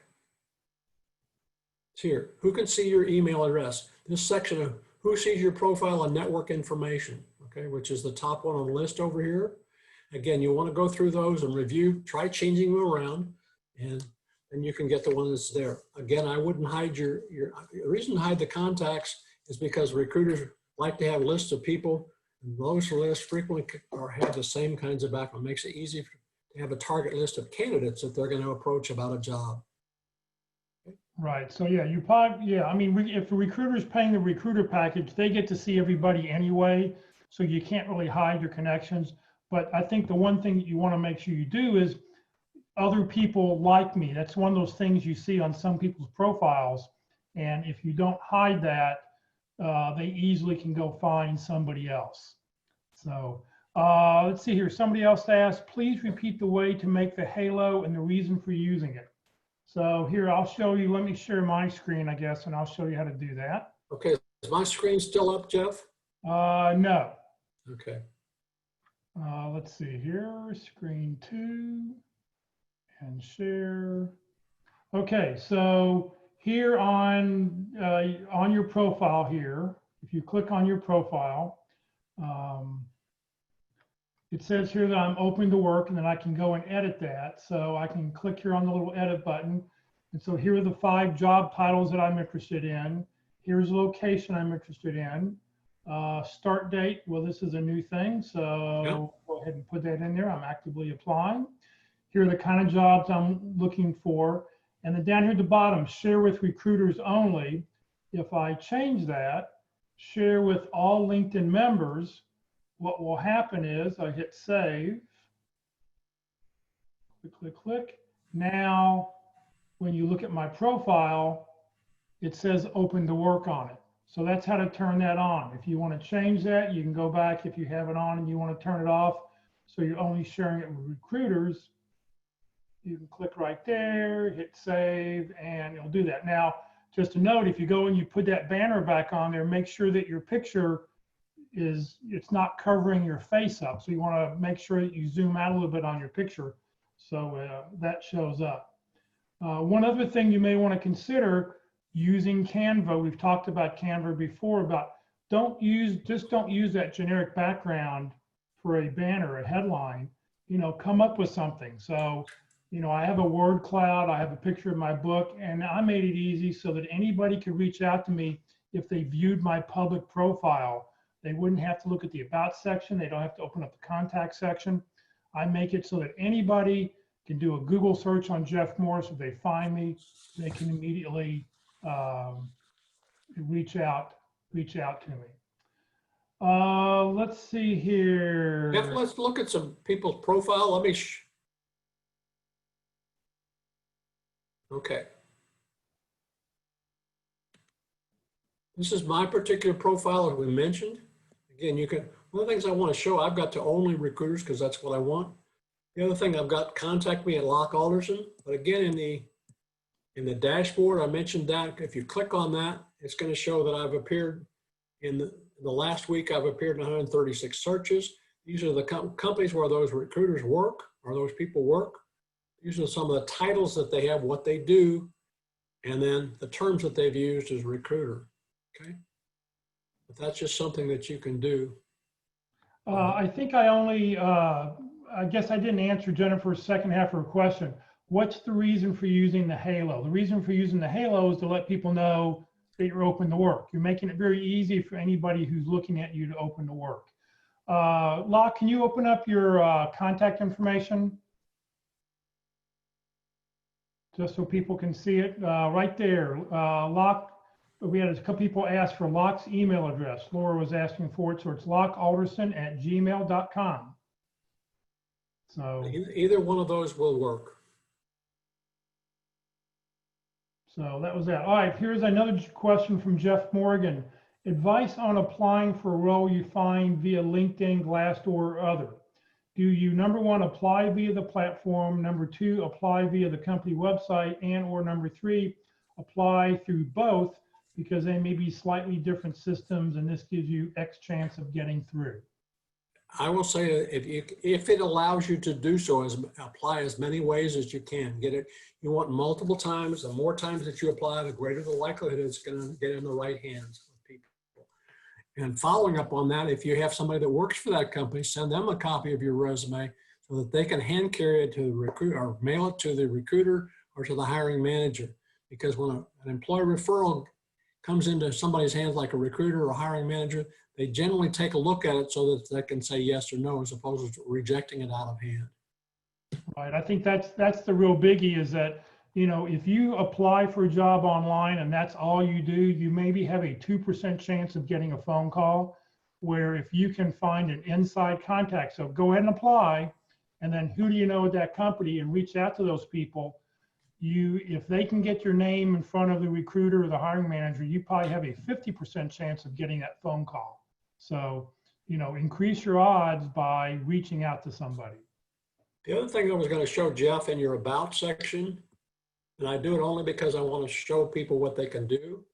B: It's here. Who can see your email address? This section of who sees your profile and network information. okay, which is the top one on the list over here. Again, you want to go through those and review, try changing them around, and then you can get the one that's there. Again, I wouldn't hide the reason to hide the contacts is because recruiters like to have lists of people, and those lists frequently have the same kinds of background. It makes it easy to have a target list of candidates that they're going to approach about a job.
A: Right. So yeah, you probably, yeah, I mean, if the recruiter's paying the recruiter package, they get to see everybody anyway. So you can't really hide your connections. But I think the one thing that you want to make sure you do is other people like me. That's one of those things you see on some people's profiles. And if you don't hide that, they easily can go find somebody else. So let's see here. Somebody else asked, please repeat the way to make the halo and the reason for using it. So here, I'll show you. Let me share my screen, I guess, and I'll show you how to do that.
B: Okay, is my screen still up, Jeff?
A: No.
B: Okay.
A: Let's see here, screen 2 and share. Okay, so here on your profile here, if you click on your profile, it says here that I'm open to work, and then I can go and edit that. So I can click here on the little edit button. And so here are the 5 job titles that I'm interested in. Here's the location I'm interested in. Start date, well, this is a new thing. So Go ahead and put that in there. I'm actively applying. Here are the kind of jobs I'm looking for. And then down here at the bottom, share with recruiters only. If I change that, share with all LinkedIn members, what will happen is I hit save, click. Now, when you look at my profile, it says open to work on it. So that's how to turn that on. If you want to change that, you can go back if you have it on and you want to turn it off. So you're only sharing it with recruiters. You can click right there, hit save, and it'll do that. Now, just a note, if you go and you put that banner back on there, make sure that your picture it's not covering your face up. So you want to make sure that you zoom out a little bit on your picture so that shows up. One other thing you may want to consider using Canva. We've talked about Canva before about just don't use that generic background for a banner, a headline. Come up with something. So, I have a word cloud, I have a picture of my book, and I made it easy so that anybody could reach out to me if they viewed my public profile. They wouldn't have to look at the about section. They don't have to open up the contact section. I make it so that anybody can do a Google search on Jeff Morris. If they find me, they can immediately reach out to me. Let's see here.
B: Jeff, let's look at some people's profile. Okay. This is my particular profile, as we mentioned. Again, one of the things I want to show, I've got to only recruiters because that's what I want. The other thing I've got, contact me at Locke Alderson. But again, in the dashboard, I mentioned that if you click on that, it's going to show that I've appeared in the last week, I've appeared in 136 searches. These are the companies where those recruiters work, or those people work. These are some of the titles that they have, what they do, and then the terms that they've used as recruiter. Okay. But that's just something that you can do.
A: I think I guess I didn't answer Jennifer's second half of her question. What's the reason for using the halo? The reason for using the halo is to let people know that you're open to work. You're making it very easy for anybody who's looking at you to open to work. Locke, can you open up your contact information? Just so people can see it right there. Locke, we had a couple people ask for Locke's email address. Laura was asking for it, so it's lockealderson@gmail.com. So
B: either one of those will work.
A: So that was that. All right, here's another question from Jeff Morgan. Advice on applying for a role you find via LinkedIn, Glassdoor, or other. Do you, number 1, apply via the platform? Number 2, apply via the company website? And/or number 3, apply through both because they may be slightly different systems and this gives you X chance of getting through?
B: I will say if it allows you to do so, apply as many ways as you can. Get it. You want multiple times. The more times that you apply, the greater the likelihood it's going to get in the right hands of people. And following up on that, if you have somebody that works for that company, send them a copy of your resume so that they can hand carry it to the recruiter or mail it to the recruiter or to the hiring manager. Because when an employee referral comes into somebody's hands like a recruiter or a hiring manager, they generally take a look at it so that they can say yes or no as opposed to rejecting it out of hand.
A: Right. I think that's the real biggie is that, if you apply for a job online and that's all you do, you maybe have a 2% chance of getting a phone call, where if you can find an inside contact, so go ahead and apply, and then who do you know at that company and reach out to those people. If they can get your name in front of the recruiter or the hiring manager, you probably have a 50% chance of getting that phone call. So, increase your odds by reaching out to somebody.
B: The other thing I was going to show Jeff in your about section, and I do it only because I want to show people what they can do.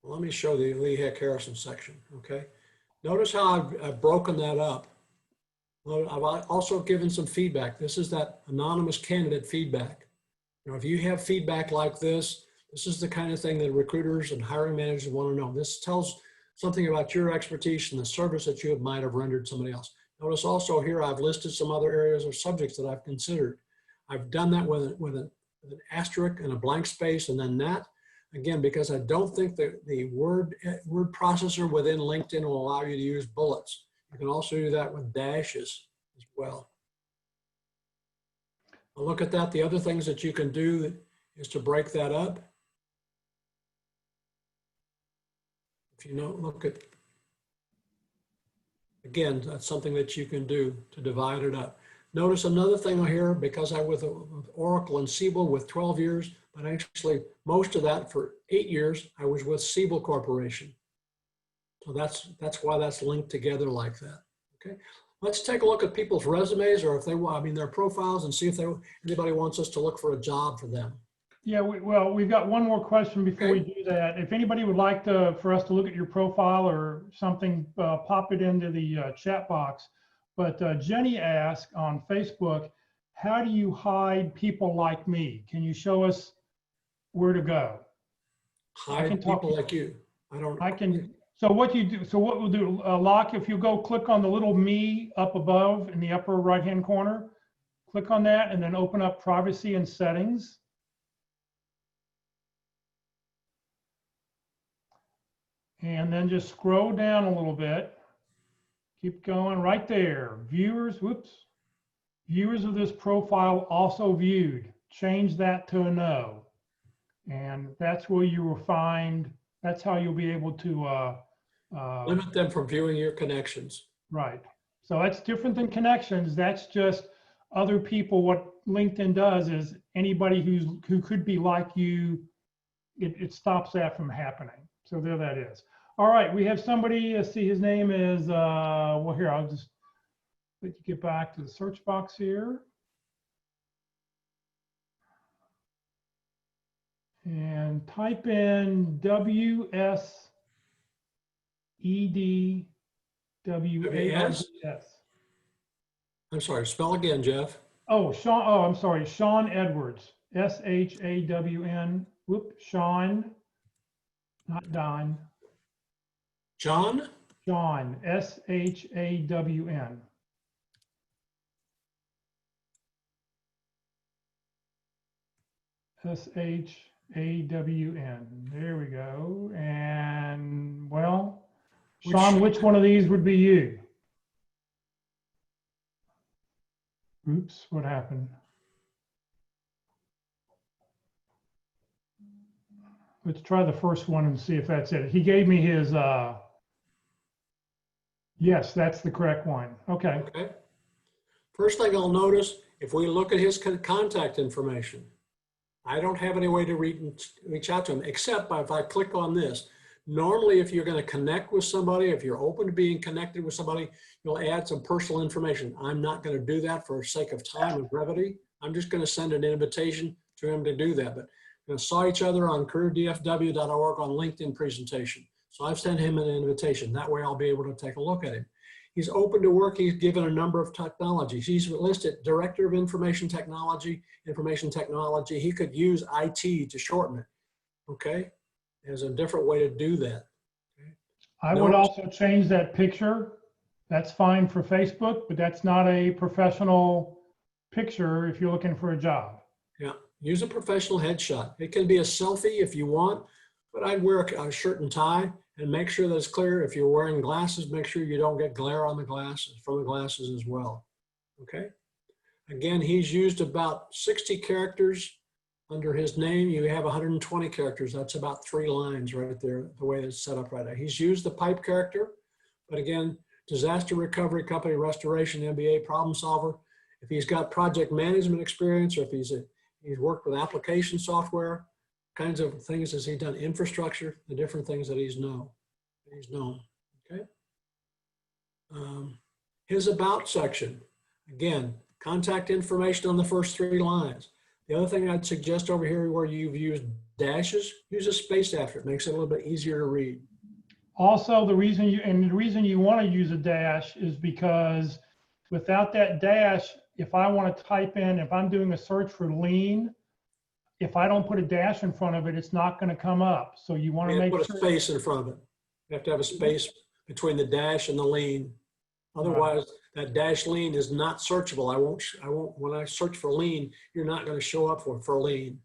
B: Well, let me show the Lee Heck Harrison section, okay? Notice how I've broken that up. Well, I've also given some feedback. This is that anonymous candidate feedback. If you have feedback like this is the kind of thing that recruiters and hiring managers want to know. This tells something about your expertise and the service that you might have rendered somebody else. Notice also here I've listed some other areas or subjects that I've considered. I've done that with an asterisk and a blank space and then that. Again, because I don't think that the word processor within LinkedIn will allow you to use bullets. You can also do that with dashes as well. I'll look at that. The other things that you can do is to break that up. If you don't look at, again, that's something that you can do to divide it up. Notice another thing here, because I with Oracle and Siebel with 12 years, but actually most of that for 8 years, I was with Siebel Corporation. So that's why that's linked together like that. Okay, let's take a look at people's resumes, or if they want, their profiles, and see if anybody wants us to look for a job for them.
A: Yeah, we've got one more question before we do that. If anybody would like for us to look at your profile or something, pop it into the chat box. But Jenny asked on Facebook, how do you hide people like me? Can you show us where to go?
B: Hide people like you.
A: So what we'll do, Locke, if you go click on the little me up above in the upper right-hand corner, click on that and then open up privacy and settings. And then just scroll down a little bit. Keep going right there. Viewers of this profile also viewed. Change that to a no. And that's where you will find, that's how you'll be able to
B: limit them from viewing your connections.
A: Right. So that's different than connections. That's just other people. What LinkedIn does is anybody who could be like you, it stops that from happening. So there that is. All right, we have somebody, let's see, his name is, well, here, I'll just let you get back to the search box here. And type in WSEDWARDS.
B: I'm sorry, spell again, Jeff.
A: Oh, Sean, oh, I'm sorry, Sean Edwards, SHAWN, Sean, not Don.
B: John?
A: Sean, SHAWN. SHAWN. There we go. And well, Sean, which one of these would be you? Oops, what happened? Let's try the first one and see if that's it. He gave me his, yes, that's the correct one. Okay.
B: Okay. First thing I'll notice, if we look at his contact information, I don't have any way to reach out to him, except if I click on this. Normally, if you're going to connect with somebody, if you're open to being connected with somebody, you'll add some personal information. I'm not going to do that for the sake of time and brevity. I'm just going to send an invitation to him to do that. But we saw each other on careerdfw.org on LinkedIn presentation. So I've sent him an invitation. That way I'll be able to take a look at him. He's open to work. He's given a number of technologies. He's listed Director of Information Technology. He could use IT to shorten it. Okay, there's a different way to do that. Okay?
A: I would also change that picture. That's fine for Facebook, but that's not a professional picture if you're looking for a job.
B: Yeah, use a professional headshot. It can be a selfie if you want, but I'd wear a shirt and tie and make sure that it's clear. If you're wearing glasses, make sure you don't get glare on the glasses, from the glasses as well. Okay. Again, he's used about 60 characters under his name. You have 120 characters. That's about 3 lines right there, the way it's set up right now. He's used the pipe character, but again, disaster recovery company, restoration, MBA, problem solver. If he's got project management experience, or if he's worked with application software, kinds of things as he's done, infrastructure, the different things that he's known. Okay. His about section, again, contact information on the first 3 lines. The other thing I'd suggest over here where you've used dashes, use a space after it. Makes it a little bit easier to read.
A: Also, the reason you want to use a dash is because without that dash, if I want to type in, if I'm doing a search for lean, if I don't put a dash in front of it, it's not going to come up. So you want to make
B: put
A: sure.
B: a space in front of it. You have to have a space between the dash and the lean. Otherwise, that dash lean is not searchable. I won't, when I search for lean, you're not going to show up for lean.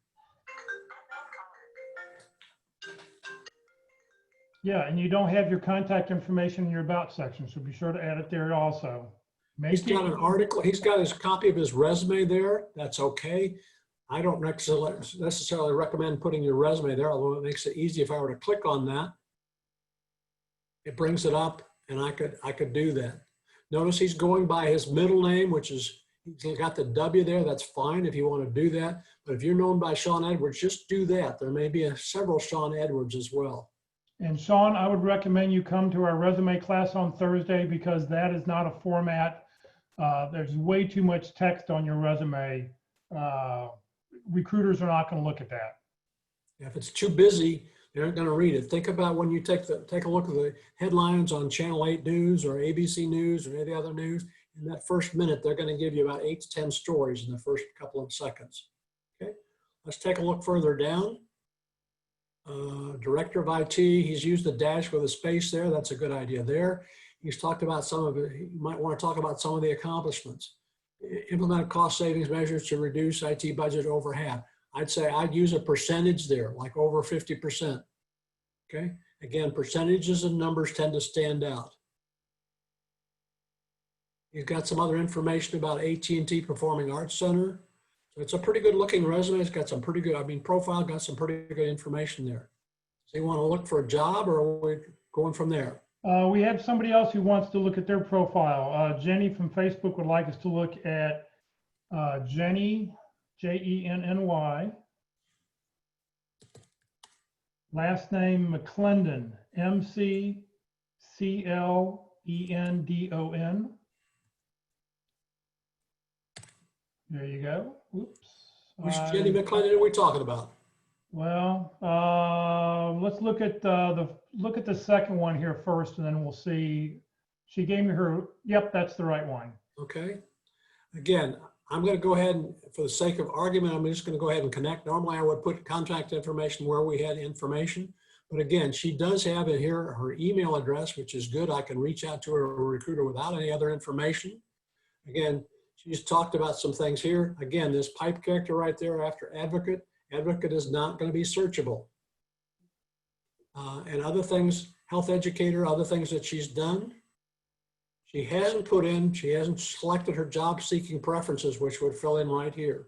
A: Yeah, and you don't have your contact information in your about section, so be sure to add it there also.
B: He's got an article, he's got his copy of his resume there. That's okay. I don't necessarily recommend putting your resume there, although it makes it easy. If I were to click on that, it brings it up and I could do that. Notice he's going by his middle name, which is, he's got the W there. That's fine if you want to do that. But if you're known by Sean Edwards, just do that. There may be several Sean Edwards as well.
A: And Sean, I would recommend you come to our resume class on Thursday because that is not a format. There's way too much text on your resume. Recruiters are not going to look at that.
B: If it's too busy, they aren't going to read it. Think about when you take a look at the headlines on Channel 8 News or ABC News or any other news. In that first minute, they're going to give you about 8 to 10 stories in the first couple of seconds. Okay, let's take a look further down. Director of IT, he's used the dash with a space there. That's a good idea there. He's talked about some of it. You might want to talk about some of the accomplishments. Implement cost savings measures to reduce IT budget over half. I'd say I'd use a percentage there, like over 50%. Okay. Again, percentages and numbers tend to stand out. He's got some other information about AT&T Performing Arts Center. So it's a pretty good looking resume. It's got some pretty good, profile, got some pretty good information there. So you want to look for a job or are we going from there?
A: We have somebody else who wants to look at their profile. Jenny from Facebook would like us to look at Jenny, Jenny. Last name McClendon, McClendon. There you go. Oops.
B: Which Jenny McClendon are we talking about?
A: Well, let's look at the second one here first, and then we'll see. She gave me her. Yep, that's the right one.
B: Okay. Again, I'm going to go ahead and, for the sake of argument, I'm just going to go ahead and connect. Normally, I would put contact information where we had information, but again, she does have it here her email address, which is good. I can reach out to her recruiter without any other information. Again, she's talked about some things here. Again, this pipe character right there after advocate. Advocate is not going to be searchable. And other things, health educator, other things that she's done. She hasn't selected her job seeking preferences, which would fill in right here.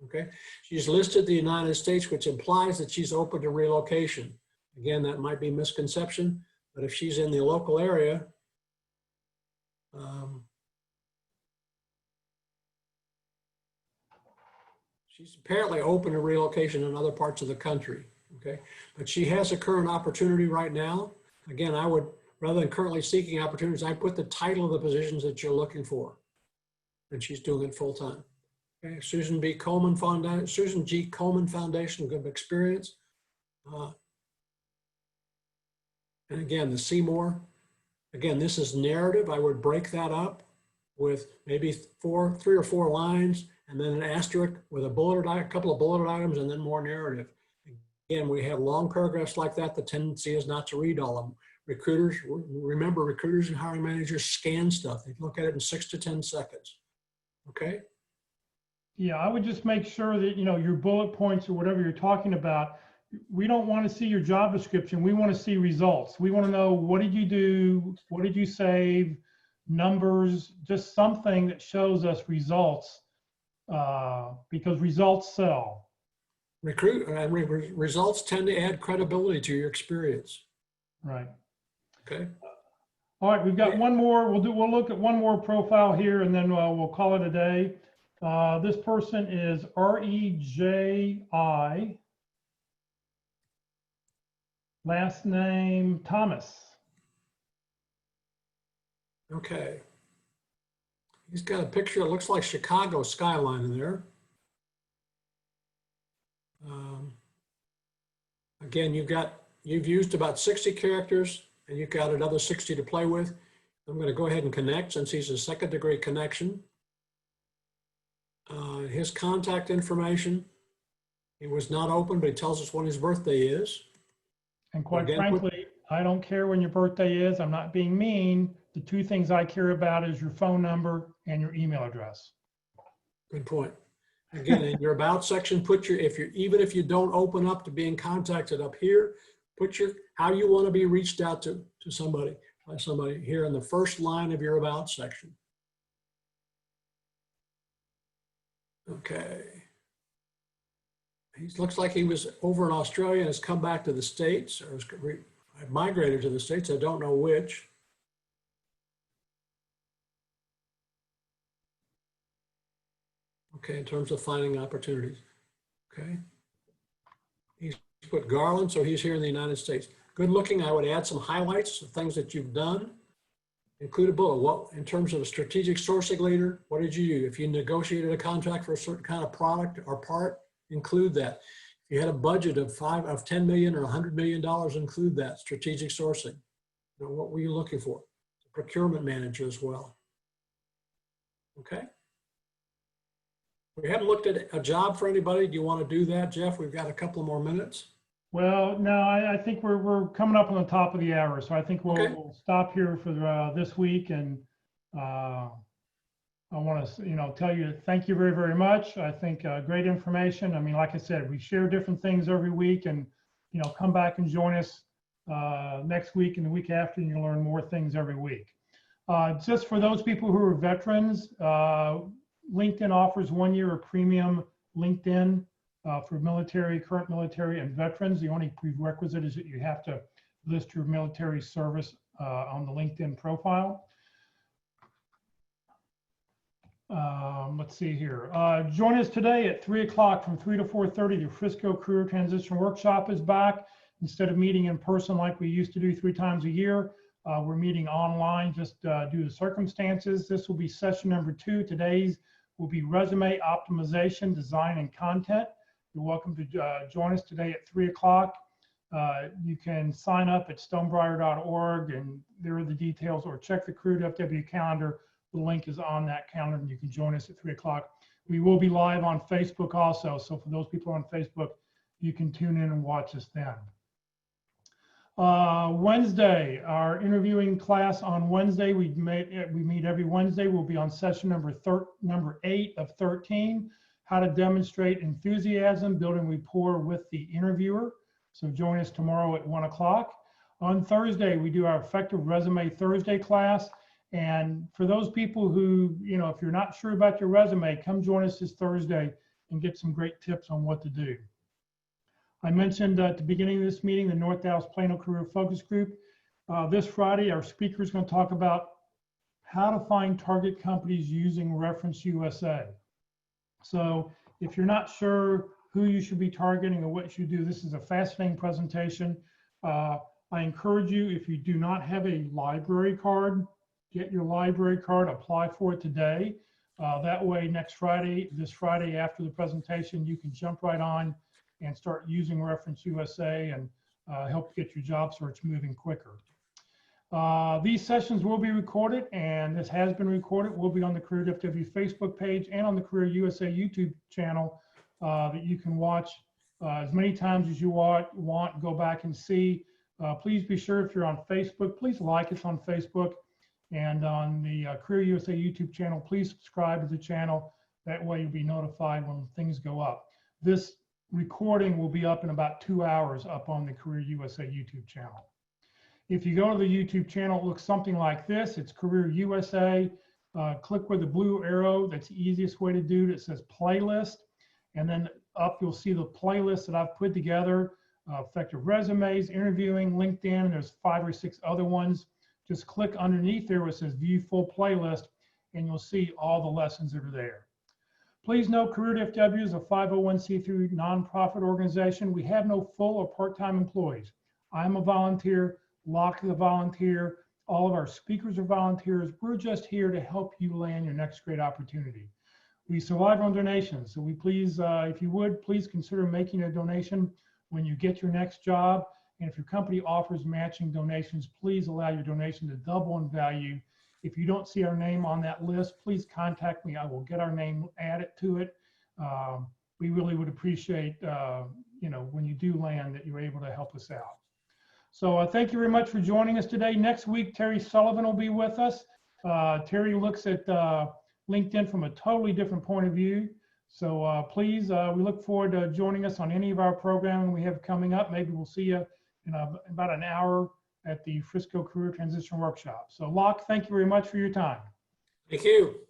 B: Okay. She's listed the United States, which implies that she's open to relocation. Again, that might be misconception, but if she's in the local area, she's apparently open to relocation in other parts of the country, okay? But she has a current opportunity right now. Again, I would, rather than currently seeking opportunities, I put the title of the positions that you're looking for. And she's doing it full time. Okay, Susan G. Komen Foundation, good experience. And again, the Seymour. Again, this is narrative. I would break that up with maybe 3 or 4 lines, and then an asterisk with a couple of bulleted items, and then more narrative. Again, we have long paragraphs like that. The tendency is not to read all of them. Recruiters, remember, recruiters and hiring managers scan stuff. They look at it in 6 to 10 seconds. Okay?
A: Yeah, I would just make sure that, your bullet points or whatever you're talking about, we don't want to see your job description. We want to see results. We want to know, what did you do? What did you save? Numbers, just something that shows us results, because results sell.
B: Results tend to add credibility to your experience.
A: Right.
B: Okay.
A: All right, we've got one more. We'll look at one more profile here, and then we'll call it a day. This person is REJI, last name Thomas.
B: Okay. He's got a picture that looks like Chicago skyline in there. Again, you've used about 60 characters, and you've got another 60 to play with. I'm going to go ahead and connect since he's a second-degree connection. His contact information, it was not open, but he tells us when his birthday is.
A: And quite frankly, I don't care when your birthday is. I'm not being mean. The two things I care about is your phone number and your email address.
B: Good point. Again, in your about section, even if you don't open up to being contacted up here, put how you want to be reached out to somebody, by somebody here in the first line of your about section. Okay. He looks like he was over in Australia and has come back to the States, or has migrated to the States. I don't know which. Okay, in terms of finding opportunities. Okay. He's put Garland, so he's here in the United States. Good looking. I would add some highlights of things that you've done. Include a bullet. What, in terms of a strategic sourcing leader, what did you do? If you negotiated a contract for a certain kind of product or part, include that. If you had a budget of $10 million or $100 million, include that. Strategic sourcing. What were you looking for? Procurement manager as well. Okay. We haven't looked at a job for anybody. Do you want to do that, Jeff? We've got a couple more minutes.
A: Well, no, I think we're coming up on the top of the hour, so I think we'll stop here for this week. And I want to, tell you thank you very, very much. I think great information. I mean, like I said, we share different things every week, and come back and join us next week and the week after, and you'll learn more things every week. Just for those people who are veterans, LinkedIn offers 1 year of premium LinkedIn for current military and veterans. The only prerequisite is that you have to list your military service on the LinkedIn profile. Let's see here. Join us today at 3 o'clock from 3 to 4:30. The Frisco Career Transition Workshop is back. Instead of meeting in person like we used to do 3 times a year, we're meeting online just due to circumstances. This will be session number 2. Today's will be resume optimization, design, and content. You're welcome to join us today at 3 o'clock. You can sign up at stonebriar.org, and there are the details, or check the Career FW calendar. The link is on that calendar, and you can join us at 3 o'clock. We will be live on Facebook also, so for those people on Facebook, you can tune in and watch us then. Wednesday, our interviewing class on Wednesday, we meet every Wednesday. We'll be on session number 8 of 13, how to demonstrate enthusiasm, building rapport with the interviewer. So join us tomorrow at 1 o'clock. On Thursday, we do our Effective Resume Thursday class. And for those people who, if you're not sure about your resume, come join us this Thursday and get some great tips on what to do. I mentioned at the beginning of this meeting, the North Dallas Plano Career Focus Group. This Friday, our speaker is going to talk about how to find target companies using Reference USA. So if you're not sure who you should be targeting or what you do, this is a fascinating presentation. I encourage you, if you do not have a library card, get your library card, apply for it today. That way, this Friday after the presentation, you can jump right on and start using Reference USA and help get your job search moving quicker. These sessions will be recorded, and this has been recorded. Will be on the Career FW Facebook page and on the Career USA YouTube channel that you can watch as many times as you want, go back and see. Please be sure, if you're on Facebook, please like us on Facebook, and on the Career USA YouTube channel, please subscribe to the channel. That way you'll be notified when things go up. This recording will be up in about 2 hours up on the Career USA YouTube channel. If you go to the YouTube channel, it looks something like this. It's Career USA. Click where the blue arrow, that's the easiest way to do it. It says playlist. And then up you'll see the playlist that I've put together. Effective resumes, interviewing, LinkedIn, and there's 5 or 6 other ones. Just click underneath there where it says view full playlist, and you'll see all the lessons that are there. Please note, Career FW is a 501c3 nonprofit organization. We have no full or part-time employees. I'm a volunteer, Locke is a volunteer, all of our speakers are volunteers. We're just here to help you land your next great opportunity. We survive on donations, so we please, if you would, please consider making a donation when you get your next job. And if your company offers matching donations, please allow your donation to double in value. If you don't see our name on that list, please contact me. I will get our name added to it. We really would appreciate, when you do land, that you're able to help us out. So thank you very much for joining us today. Next week, Terry Sullivan will be with us. Terry looks at LinkedIn from a totally different point of view. So please, we look forward to joining us on any of our programming we have coming up. Maybe we'll see you in about an hour at the Frisco Career Transition Workshop. So Locke, thank you very much for your time.
B: Thank you.